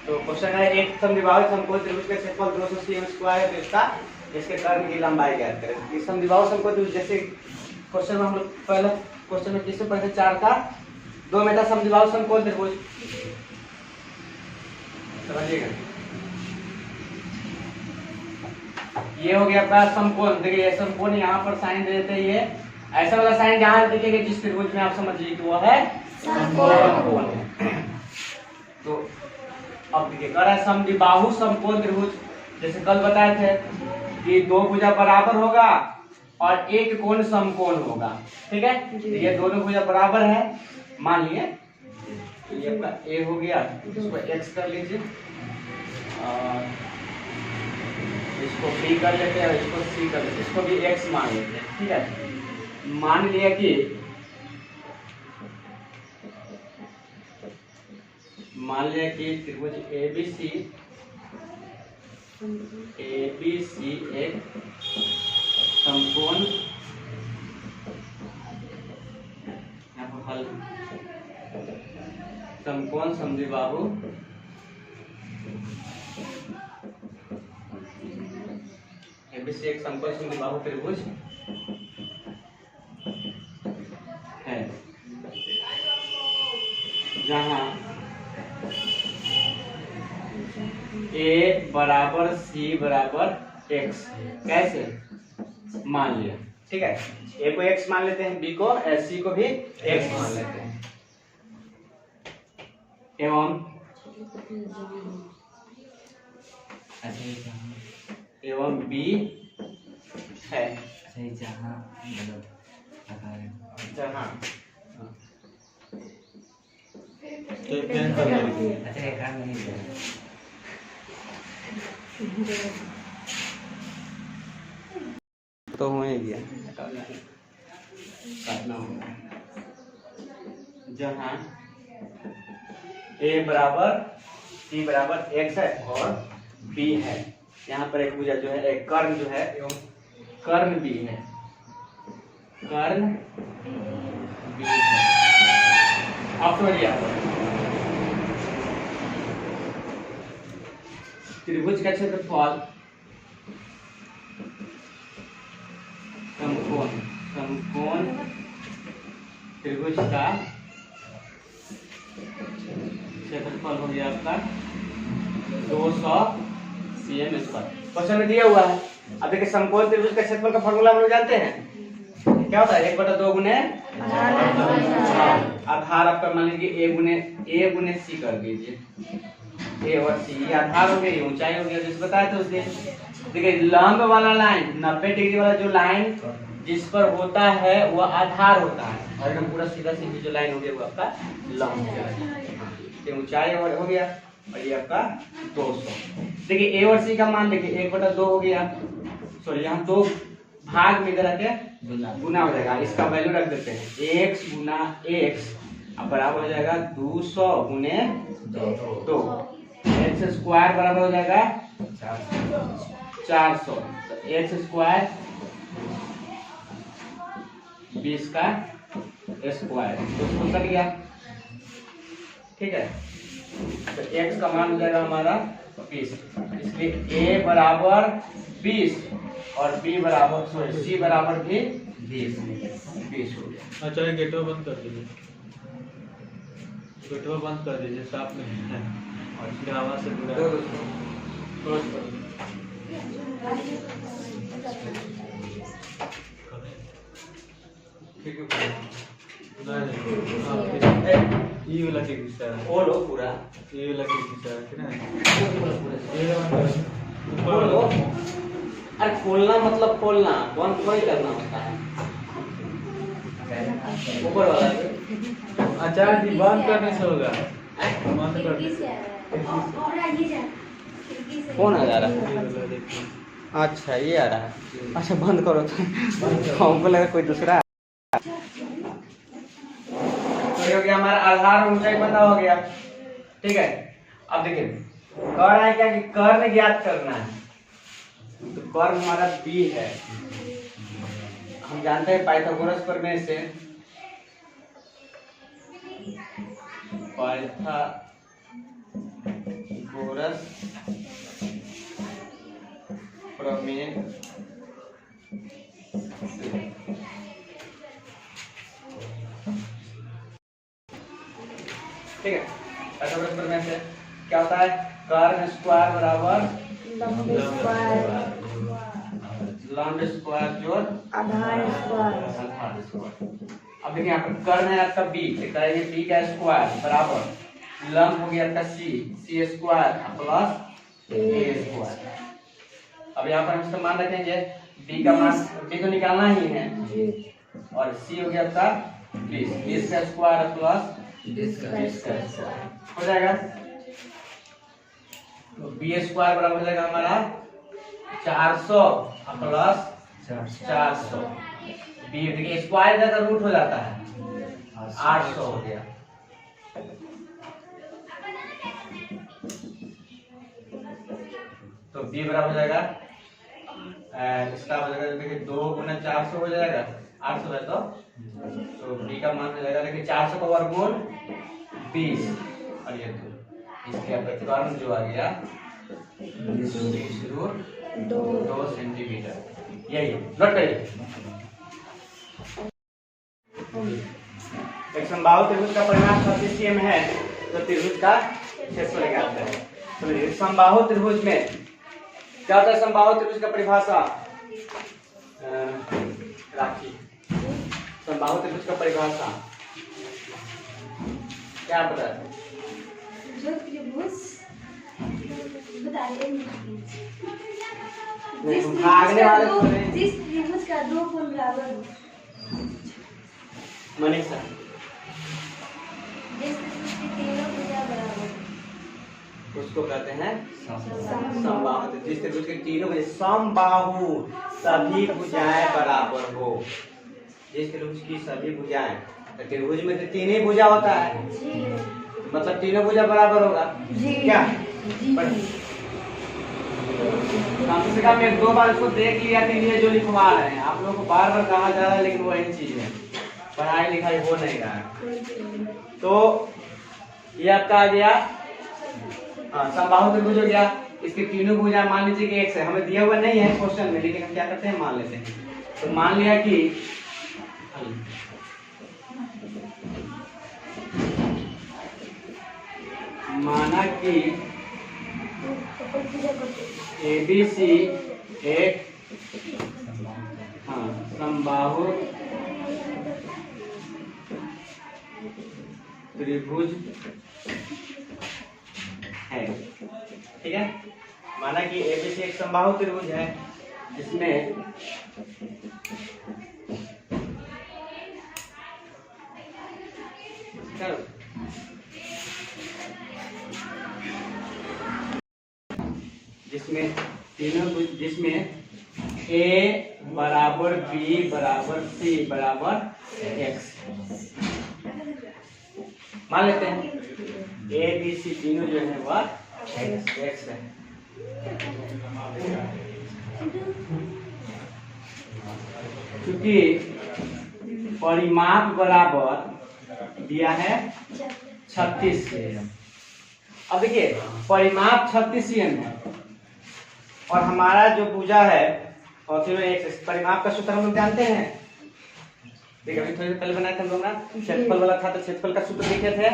तो क्वेश्चन है एक समद्विबाहु समकोण त्रिभुज का क्षेत्रफल 200 cm स्क्वायर है, तो इसके कर्ण की लंबाई ज्ञात करें। इस समद्विबाहु समकोण त्रिभुज जैसे क्वेश्चन में हम लोग पहले क्वेश्चन में किससे पढ़े 4 का 2 मीटर समद्विबाहु समकोण त्रिभुज, समझिएगा। ये हो गया आपका समकोण। देखिए ये समकोण यहाँ पर साइन दे देते हैं, ये ऐसा वाला साइन जहां दिखेगा जिस त्रिभुज में आप समझिए कि वो है समकोण। तो अब देखिए कह रहा है समद्विबाहु समकोण त्रिभुज, जैसे कल बताए थे कि 2 भुजा बराबर होगा और एक कोण समकोण होगा, ठीक है। तो ये दोनों भुजा बराबर है, मान लिए तो ये आपका ए हो गया, इसको एक्स कर लीजिए और इसको बी कर लेते हैं और इसको सी कर लेते हैं, इसको भी एक्स मान लेते हैं, ठीक है। मान लिया कि त्रिभुज ABC एक समकोण, यहाँ पर हल समकोण समद्विबाहु ABC एक समकोण समद्विबाहु त्रिभुज है, जहाँ A बराबर C बराबर X, कैसे मान लिया, ठीक है। A को X मान लेते हैं, B को C को भी X मान लेते हैं, एवं B है जहाँ तो हो गया काटना होगा, जहाँ A बराबर C बराबर X है और B है, यहाँ पर एक भुजा जो है एक कर्ण जो है कर्ण B है, कर्ण B है। अब त्रिभुज का क्षेत्रफल समकोण त्रिभुज का क्षेत्रफल हो गया आपका 200 cm स्क्वायर। क्वेश्चन में दिया हुआ है। अब देखिए समकोण त्रिभुज का क्षेत्रफल का फॉर्मूला हम लोग जानते हैं, क्या होता है 1/2 गुने आधार आपका मान लीजिए a गुने c कर दीजिए, a और c ये आधार हो गया, ऊंचाई हो गया, जिस बताया था उस दिन। देखिए लंब वाला लाइन 90 डिग्री वाला जो लाइन जिस पर होता है वह आधार होता है, और एकदम पूरा सीधा सीधी जो लाइन हो गया वो आपका लंब हो गया। ये ऊंचाई और हो गया और ये आपका 200। देखिए a और c का मान देखिए 1/2 हो गया, सॉरी यहाँ 2 भाग में इधर आके गुना हो जाएगा, इसका वैल्यू रख देते हैं x गुना x अब बराबर हो जाएगा 200 गुने 2, x स्क्वायर बराबर हो जाएगा 400, तो x स्क्वायर 20 का स्क्वायर, तो इसको कट गया, ठीक है। तो x का मान हो जाएगा हमारा 20, इसलिए a बराबर 20 और b बराबर सॉरी c बराबर भी 20 हो गया। अच्छा गेटवा बंद कर दीजिए, गेटवा बंद कर दीजिए, साफ नहीं है और इसकी आवाज से पूरा क्लोज कर दीजिए। ठीक है, नहीं ये वाला के हिस्सा है वो लो पूरा, ये वाला के हिस्सा है ना, ऊपर लो। अरे खोलना मतलब खोलना, बंद थोड़ी करना होता है, ऊपर वाला। अच्छा जी बंद करने से होगा, बंद कर कौन आ जा रहा है? अच्छा ये आ रहा है, अच्छा बंद करो तो हमको लगा कोई दूसरा। तो ये हो गया हमारा आधार ऊंचाई पता हो गया, ठीक है। अब देखिए कह रहा है क्या कि कर्ण ज्ञात करना है, तो कर्ण हमारा b है, हम जानते हैं पाइथागोरस प्रमेय से पाइथागोरस प्रमेय ठीक है। पाइथागोरस प्रमेय से क्या होता है? कर्न स्क्वायर बराबर लंब स्क्वायर जोड़ आधार स्क्वायर। अब देखिए यहाँ पर कर्ण है आपका बी, तो करेंगे बी का स्क्वायर बराबर लंब हो गया आपका सी स्क्वायर प्लस ए स्क्वायर। अब यहाँ पर हम इसका मान रखेंगे बी का मान, बी तो निकालना ही है, और सी हो गया आपका 20 का स्क्वायर प्लस 20 का स्क्वायर हो जाएगा। तो बी स्क्वायर बराबर हो जाएगा हमारा 400 प्लस 400। बी देखिए स्क्वायर का रूट हो जाता है 800 हो गया। तो बी बराबर हो जाएगा इसका हो जाएगा देखिए 2 गुना 400 हो जाएगा 800 है। तो बी का मान हो जाएगा देखिए 400 का वर्गमूल 20 और ये 2 इसके प्रतिकर्ण जो आ गया 20√2 सेंटीमीटर। यही नोट करिए। एक समबाहु त्रिभुज का परिमाप 36 cm है, तो त्रिभुज का क्षेत्रफल ज्ञात है। तो समबाहु त्रिभुज में क्या होता है? समबाहु त्रिभुज का परिभाषा राखी। समबाहु त्रिभुज का परिभाषा क्या पता है? जो त्रिभुज बताइए जिस त्रिभुज का 2 कोण बराबर हो। मनीषा जिस त्रिभुज के तीनों भुजा बराबर उसको कहते हैं समबाहु। जिस त्रिभुज के तीनों भुजा समबाहु सभी भुजाएं बराबर हो। जिस त्रिभुज की सभी भुजाएं, तो त्रिभुज में तो 3 ही भुजा होता है, मतलब तीनों भुजा बराबर होगा क्या? कम से कम 1-2 बार इसको देख लिया कि ये जो लिखवा रहे हैं आप लोगों को बार बार कहा जा रहा है, लेकिन वही चीज है, पढ़ाई लिखाई हो नहीं रहा है। तो ये आपका आ गया समबाहु त्रिभुज हो गया। इसके तीनों भुजा मान लीजिए कि x है, हमें दिया हुआ नहीं है क्वेश्चन में, लेकिन हम क्या करते हैं मान लेते हैं। तो मान लिया कि माना कि ABC एक समबाहु त्रिभुज है। ठीक है, माना कि ABC एक समबाहु त्रिभुज है जिसमें जिसमें A बराबर B बराबर C बराबर X मान लेते हैं। A B C तीनों जो है वह X है। क्योंकि परिमाप बराबर दिया है 36 cm। अब देखिए परिमाप 36 cm है और हमारा जो भुजा है और फिर एक परिमाप का सूत्र हम लोग जानते हैं। देखिए अभी थोड़ी देर पहले बनाए थे हम लोग ना, क्षेत्रफल वाला था तो क्षेत्रफल का सूत्र लिखे थे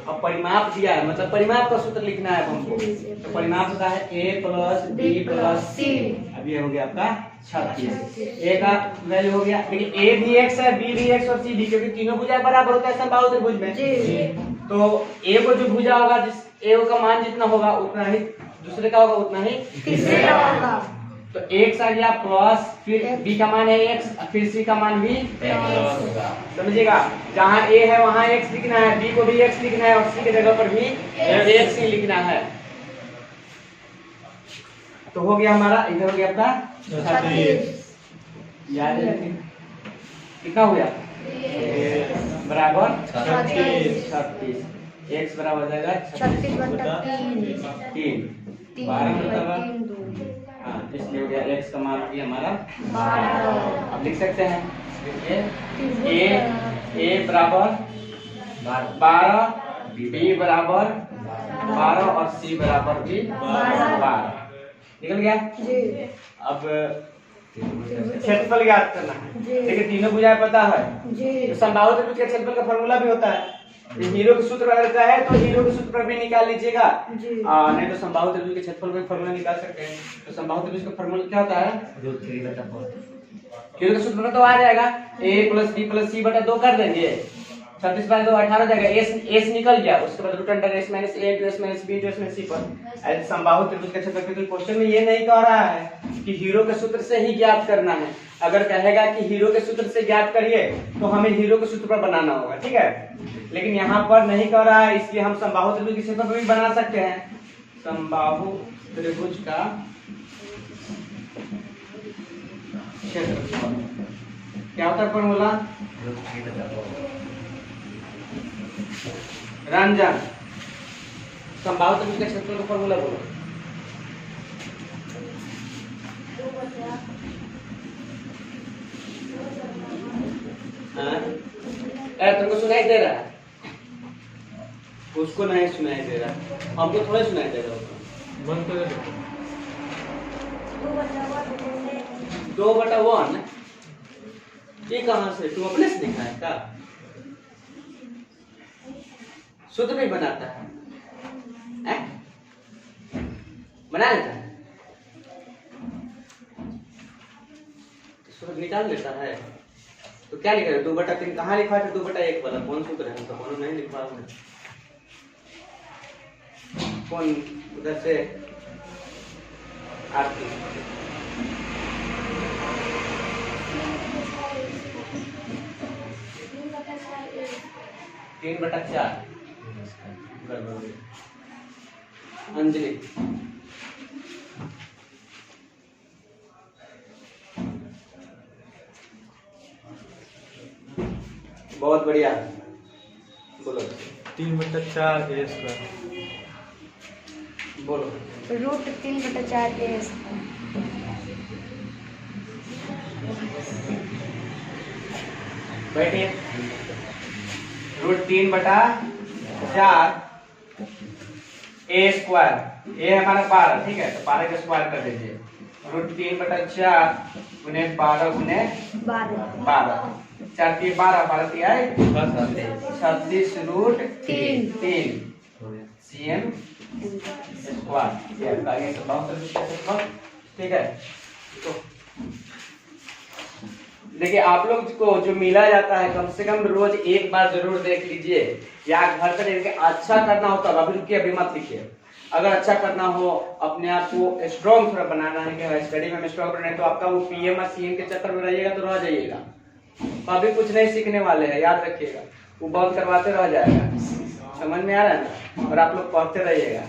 और परिमाप दिया है, मतलब परिमाप का सूत्र लिखना है हमको। तो परिमाप होता है A + B + C। अब ये हो गया आपका 36। A का वैल्यू हो गया, देखिए A भी x है, B भी x और C भी, क्योंकि तीनों भुजा बराबर होता है समबाहु त्रिभुज में। तो A को जो भुजा होगा, जिस A का मान जितना होगा उतना ही दूसरे का होगा, उतना ही तीसरे का होगा। तो x आ गया प्लस, फिर b का मान है x, फिर c का मान भी होगा। समझिएगा, जहाँ a है वहाँ x लिखना है, b को भी x लिखना है और c की जगह पर भी x ही लिखना है। तो हो गया हमारा, इधर हो गया आपका 36। याद है कितना हो गया? बराबर 36। x बराबर हो जाएगा 36/3 12 मतलब हाँ, इसलिए हो गया x का मान हो गया हमारा 12। अब लिख सकते हैं A बराबर 12, B बराबर 12 और C बराबर भी 12। निकल गया। अब क्षेत्रफल ज्ञात करना है। देखिए तीनों भुजाएं पता है, तो समबाहु त्रिभुज के क्षेत्रफल का फॉर्मूला भी होता है। हीरो के सूत्र अगर चाहे तो हीरो के सूत्र पर भी निकाल लीजिएगा, नहीं तो समबाहु त्रिभुज के क्षेत्रफल का फॉर्मूला निकाल सकते हैं। तो समबाहु त्रिभुज का फॉर्मूला क्या होता है? हीरो के सूत्र में तो आ जाएगा a + b + c बटा 2 कर देंगे, 36 बाय 2 18 जाएगा। s निकल गया, उसके बाद root under s - a * s - b * s - c पर। ऐसे समबाहु त्रिभुज के क्षेत्रफल के क्वेश्चन में ये नहीं कह रहा है कि हीरो के सूत्र से ही ज्ञात करना है। अगर कहेगा कि हीरो के सूत्र से ज्ञात करिए तो हमें हीरो के सूत्र पर बनाना होगा, ठीक है। लेकिन यहाँ पर नहीं कह रहा है, इसलिए हम समबाहु त्रिभुज के क्षेत्रफल भी बना सकते हैं। समबाहु त्रिभुज का क्षेत्रफल क्या होता है फॉर्मूला? रंजन समबाहु त्रिभुज के क्षेत्रफल का फॉर्मूला बोलो। तुमको सुनाई दे रहा है? उसको नहीं सुनाई दे रहा, हमको थोड़ा सुनाई दे रहा होगा। 2/1 ये कहाँ से? तू अपने से लिखा है क्या? सूत्र भी बनाता है, बना लेता है, सूत्र निकाल लेता है। तो क्या लिखा है? 2/3 कहाँ लिखा है? 2/1 वाला कौन सूत्र है? तो कौन नहीं लिखा है, कौन उधर से आरती 3/4 अंजलि बहुत बढ़िया, बोलो। 3/4 बोलो। √3/4 बैठिए। √3/4 a², ये हमारा 12, ठीक है। तो 12 का स्क्वायर कर दीजिए। √3/4 × 12 × 12, 4 × 12, 12 × आए 36 √3 cm²। ये आपका ये समबाहु त्रिभुज का क्षेत्रफल, ठीक है। तो देखिए आप लोग को जो मिला जाता है कम से कम रोज एक बार जरूर देख लीजिए, या घर पर देख के अच्छा करना हो तब। अभी रुकिए, अभी मत लिखिए। अगर अच्छा करना हो, अपने आप को स्ट्रॉन्ग थोड़ा बनाना है कि स्टडी में स्ट्रॉन्ग बनना है, तो आपका वो पीएम और सीएम के चक्कर में रहिएगा तो रह जाइएगा। तो अभी कुछ नहीं सीखने वाले हैं, याद रखिएगा। वो बहुत करवाते रह जाएगा, समझ में आ रहा है ना। और आप लोग पढ़ते रहिएगा।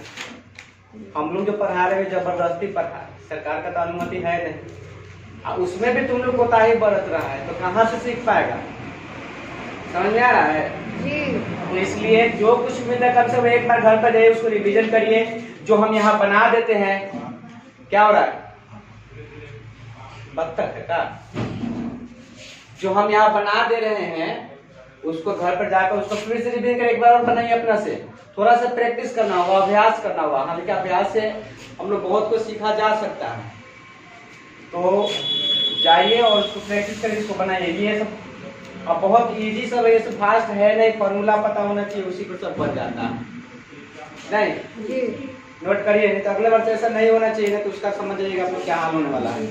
हम लोग जो पढ़ा रहे हैं जबरदस्ती पढ़ा, सरकार का तो अनुमति है नहीं, उसमें भी तुम लोग कोताही बरत रहा है, तो कहाँ से सीख पाएगा? समझ में आ रहा है जी। तो इसलिए जो कुछ मिलता है कम से कम एक बार घर पर जाइए, उसको रिवीजन करिए। जो हम यहाँ बना देते हैं, क्या हो रहा है? बत्तख है का? जो हम यहाँ बना दे रहे हैं उसको घर पर जाकर उसको फिर से रिवीजन कर, एक बार और बनाइए अपना से। थोड़ा सा प्रैक्टिस करना होगा, अभ्यास करना होगा। हालांकि अभ्यास से हम लोग बहुत कुछ सीखा जा सकता है। तो जाइए और उसको प्रैक्टिस करिए, इसको बनाइए। ये सब अब बहुत इजी सब है, ये सब फास्ट है नहीं, फॉर्मूला पता होना चाहिए, उसी पर सब बन जाता है। नहीं जी, नोट करिए, नहीं तो अगले बार से ऐसा नहीं होना चाहिए, तो उसका समझ जाइएगा आप लोग क्या हाल होने वाला है।